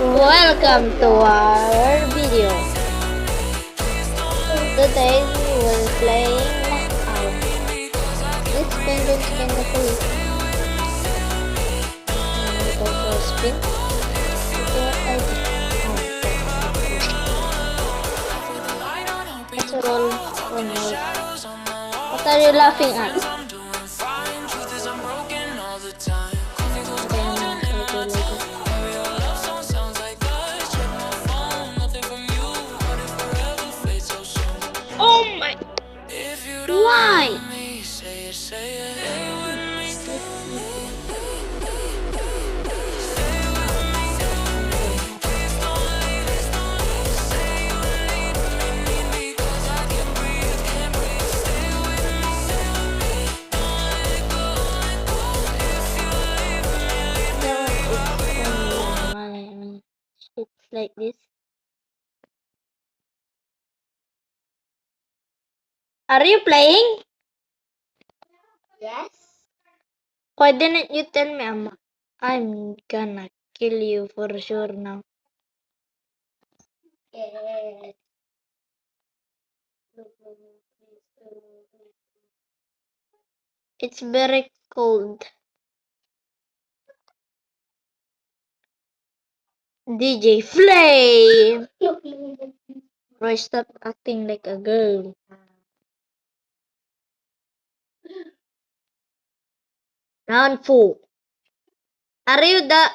Welcome to our video. Today we will playing Knockout. Let's spin the free. Go for a spin. What I did. Let's roll one more. What are you laughing at? Oh my! Why? It's like this. Are you playing? Yes. Why didn't you tell me, Amma? I'm gonna kill you for sure now. Yes. It's very cold. DJ Flame! Roy, stop acting like a girl. Round 4. Are you the...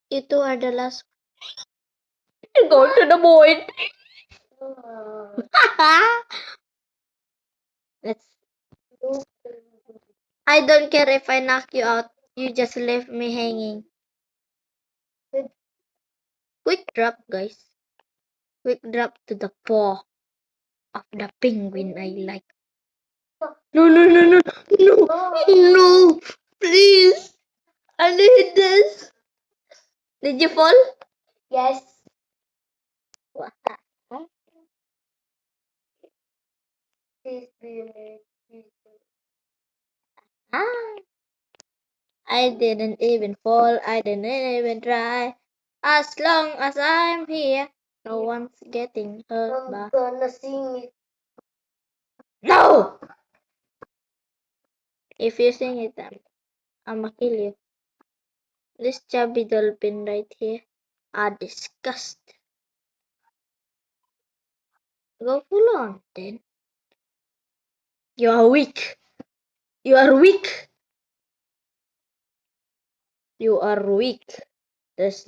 You two are the last. Go to the point. Let's... I don't care if I knock you out. You just left me hanging. Quick drop, guys. Quick drop to the paw of the penguin I like. No, no, no, no, no, no, please. I need this. Did you fall? Yes. Ah, I didn't even fall. I didn't even try. As long as I'm here, no one's getting hurt. I'm gonna sing it. No! If you sing it, I'ma kill you. This chubby dolphin right here. Disgust. Go full on then. You are weak. You are weak. You are weak. There's